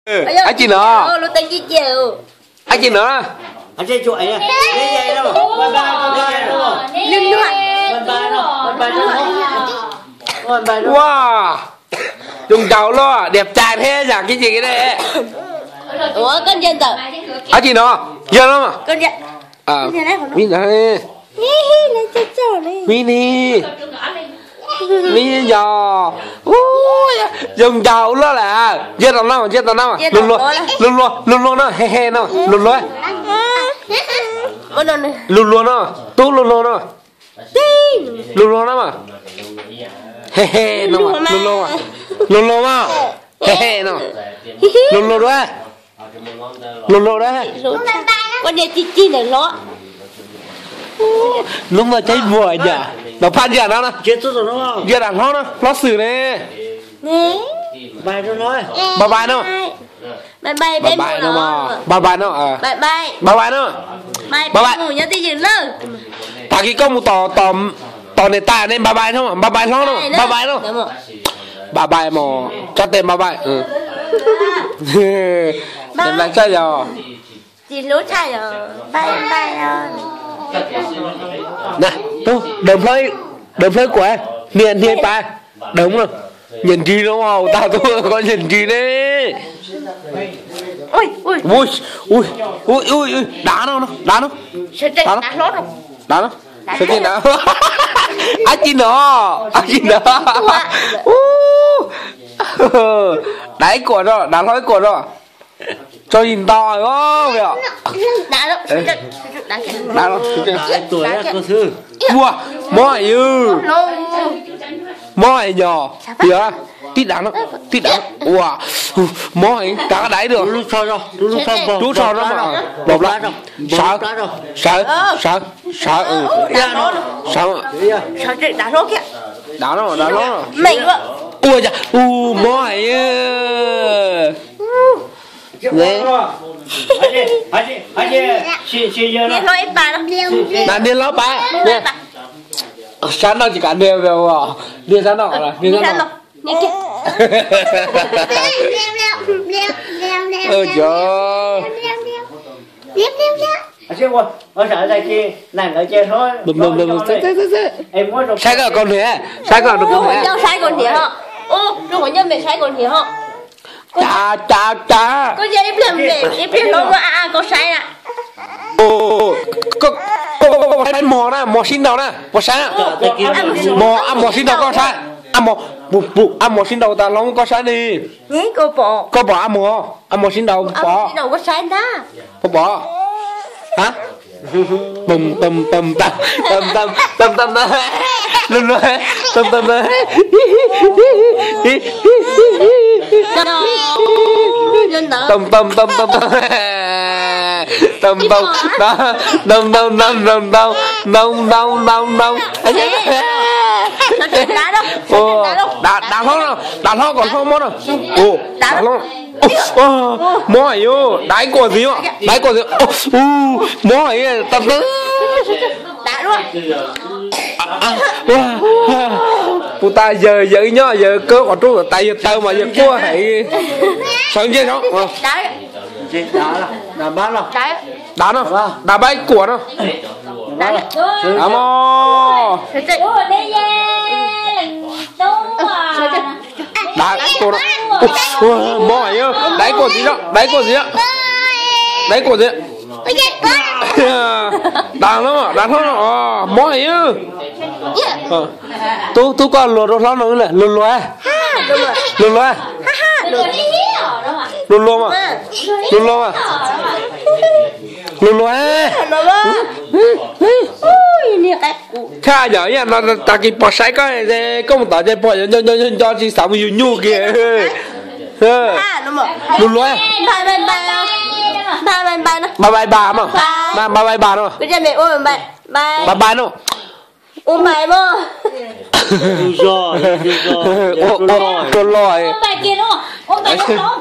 Anh chị nữa. Lúc tên chị chịu. Anh chị nữa. Anh chơi chuỗi nha. Đây vậy đâu. Bên ba con đây đúng không? Linh nữa. Bên ba đâu? Bên ba đâu? Bên ba đâu? Wow. Dùng cháu lo, đẹp trai thế nhỉ cái gì cái này? Ủa con dân tử. Anh chị nữa. Dân lắm à? Con dân. Mini này. Lên chơi chơi này. Mini. Mini nhỏ. Dùng cháu lo là giết tao nào à? Luôn luôn nó he he nó luôn luôn. Luôn luôn nó tú luôn luôn nó. Luôn luôn nó mà. He he nó mà luôn luôn à he he nó luôn luôn đó luôn luôn đó. Con nhà chị này nó. Lúc mà cháy bùa nhỉ nó phát giờ nó Chết rồi đúng không? giờ đằng nó xử này Bài cho nói. bà bài nó Bye bye bà bài nó mà bà bài nó à bye bye bà bài nó bye bye ngủ nhớ tí gì nữa. thà cái công một tò này ta nên bà bài không bà bài nó bà bài nó bà bài mà cho tên bà bài tên là chơi rồi chị lúa chạy rồi bye bye rồi. nè tôi đầm phơi của em nhìn ba đúng rồi nhìn chi đúng không tao tôi có nhìn chi đấy ui đá nó đá nó sao chị nó anh chị nó đáy của rồi đá nói của rồi cho nhìn to quá vậy đá nó Tuổi là cơ sư. mua mỏi nhỏ kìa tít đá nó wow mỏi cá đáy được Lúc sau rồi. chú cho nó mà bột lại sợ sợ chị đá nó kìa đá nó mình quá ui dạ mỏi đấy điên nói bà nó là điên lắm ba sáng nào chỉ cả đều đều điên sáng nào là điên sáng nào ôi trời Chứ qua ở sợ đây kia nàng ở chơi thôi. đừng Em muốn rồi. sai cả con nữa sai cả được con nữa sai con thiệt hả lúc mà nhân về sai con thiệt hả cha có gì em biết nó có sai nè có sai mò xin đầu nè mò sai mò xin đầu có sai mò xin đầu ta long có sai đi nhé cô bỏ mò xin đầu bỏ đầu có sai đó có bỏ hả tầm luôn luôn đá nó còn không mất đâu đá nó mỏi yêu đáy của gì ạ mỏi tập nữa đá luôn phụ ta giờ nhá giờ cơ quả trú tại giờ tao mà giờ cua hãy sao chứ nó đá Đá bát nào. đá nó đá bát của nó đá mò đá của nó mỏi yêu đáy của gì đó đáy của gì đá nó mỏi yêu tôi có lùa nó nữa là lùa mà cha giờ nha nó ta kịp bỏ sai cái có một tờ chơi bỏ cho chị sáu mươi nhu kìa bà nó bây giờ mẹ ôm bà nó ôm bài mơ Rồi. ôm bài kia nó ôm bài nó